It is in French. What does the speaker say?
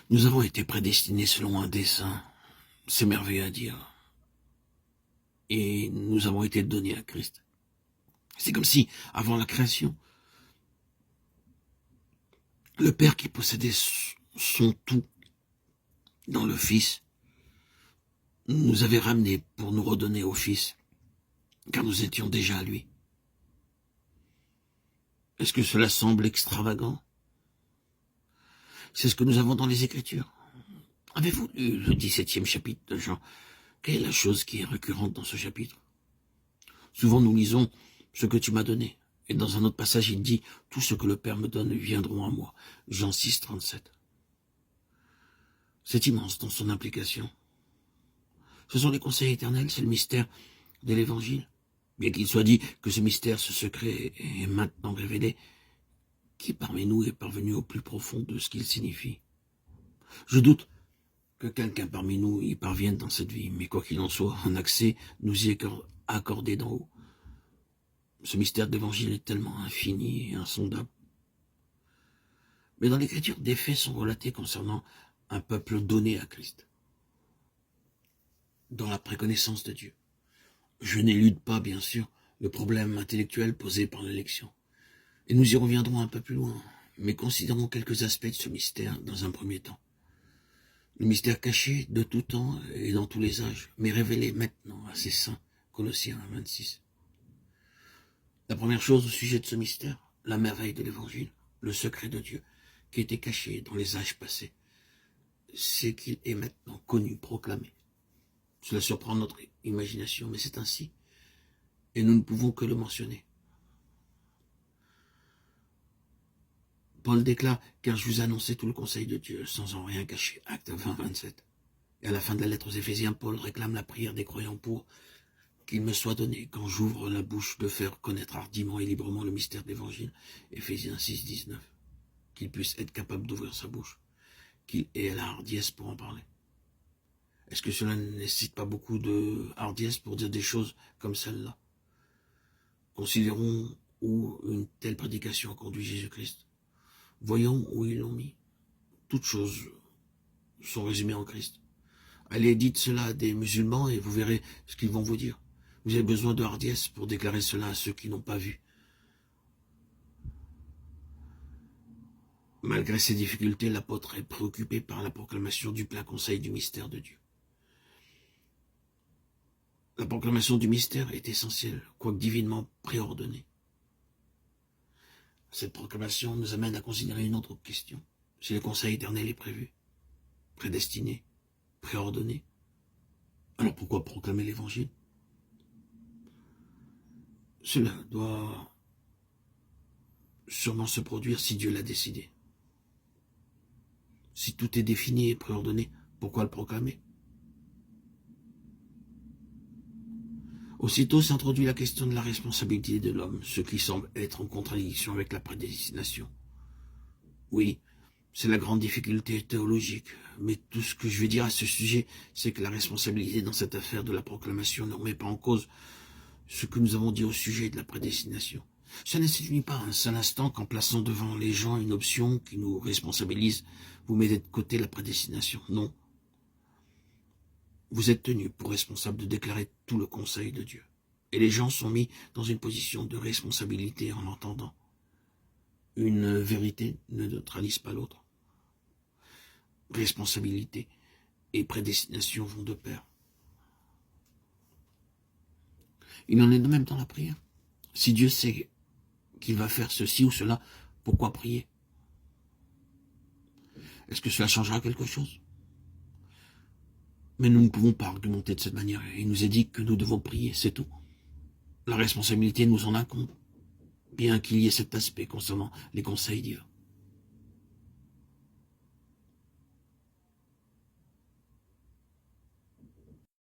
Nous avons été prédestinés selon un dessein, c'est merveilleux à dire, et nous avons été donnés à Christ. C'est comme si, avant la création, le Père qui possédait son tout dans le Fils nous avait ramenés pour nous redonner au Fils, car nous étions déjà à lui. Est-ce que cela semble extravagant? C'est ce que nous avons dans les Écritures. Avez-vous lu le 17e chapitre de Jean? Quelle est la chose qui est récurrente dans ce chapitre? Souvent nous lisons ce que tu m'as donné. Et dans un autre passage, il dit, tout ce que le Père me donne viendront à moi. Jean 6, 37. C'est immense dans son implication. Ce sont les conseils éternels, c'est le mystère de l'Évangile. Bien qu'il soit dit que ce mystère, ce secret est maintenant révélé, qui parmi nous est parvenu au plus profond de ce qu'il signifie? Je doute que quelqu'un parmi nous y parvienne dans cette vie, mais quoi qu'il en soit, un accès nous y est accordé d'en haut. Ce mystère de l'Évangile est tellement infini et insondable. Mais dans l'Écriture, des faits sont relatés concernant un peuple donné à Christ, dans la préconnaissance de Dieu. Je n'élude pas, bien sûr, le problème intellectuel posé par l'élection. Et nous y reviendrons un peu plus loin, mais considérons quelques aspects de ce mystère dans un premier temps. Le mystère caché de tout temps et dans tous les âges, mais révélé maintenant à ses saints, Colossiens 1,26. La première chose au sujet de ce mystère, la merveille de l'Évangile, le secret de Dieu, qui était caché dans les âges passés, c'est qu'il est maintenant connu, proclamé. Cela surprend notre imagination, mais c'est ainsi, et nous ne pouvons que le mentionner. Paul déclare, car je vous annonçais tout le conseil de Dieu, sans en rien cacher. Acte 20, 27. Et à la fin de la lettre aux Éphésiens, Paul réclame la prière des croyants pour qu'il me soit donné, quand j'ouvre la bouche, de faire connaître hardiment et librement le mystère de l'Évangile. Éphésiens 6, 19. Qu'il puisse être capable d'ouvrir sa bouche, qu'il ait la hardiesse pour en parler. Est-ce que cela ne nécessite pas beaucoup de hardiesse pour dire des choses comme celle-là? Considérons où une telle prédication a conduit Jésus-Christ. Voyons où ils l'ont mis. Toutes choses sont résumées en Christ. Allez, dites cela à des musulmans et vous verrez ce qu'ils vont vous dire. Vous avez besoin de hardiesse pour déclarer cela à ceux qui n'ont pas vu. Malgré ces difficultés, l'apôtre est préoccupé par la proclamation du plein conseil du mystère de Dieu. La proclamation du mystère est essentielle, quoique divinement préordonnée. Cette proclamation nous amène à considérer une autre question. Si le conseil éternel est prévu, prédestiné, préordonné, alors pourquoi proclamer l'Évangile? Cela doit sûrement se produire si Dieu l'a décidé. Si tout est défini et préordonné, pourquoi le proclamer? Aussitôt s'introduit la question de la responsabilité de l'homme, ce qui semble être en contradiction avec la prédestination. Oui, c'est la grande difficulté théologique, mais tout ce que je vais dire à ce sujet, c'est que la responsabilité dans cette affaire de la proclamation ne remet pas en cause ce que nous avons dit au sujet de la prédestination. Ça ne signifie pas un seul instant qu'en plaçant devant les gens une option qui nous responsabilise, vous mettez de côté la prédestination. Non. Vous êtes tenu pour responsable de déclarer tout le conseil de Dieu. Et les gens sont mis dans une position de responsabilité en l'entendant. Une vérité ne neutralise pas l'autre. Responsabilité et prédestination vont de pair. Il en est de même dans la prière. Si Dieu sait qu'il va faire ceci ou cela, pourquoi prier? Est-ce que cela changera quelque chose? Mais nous ne pouvons pas argumenter de cette manière. Il nous est dit que nous devons prier, c'est tout. La responsabilité nous en incombe, bien qu'il y ait cet aspect concernant les conseils divins.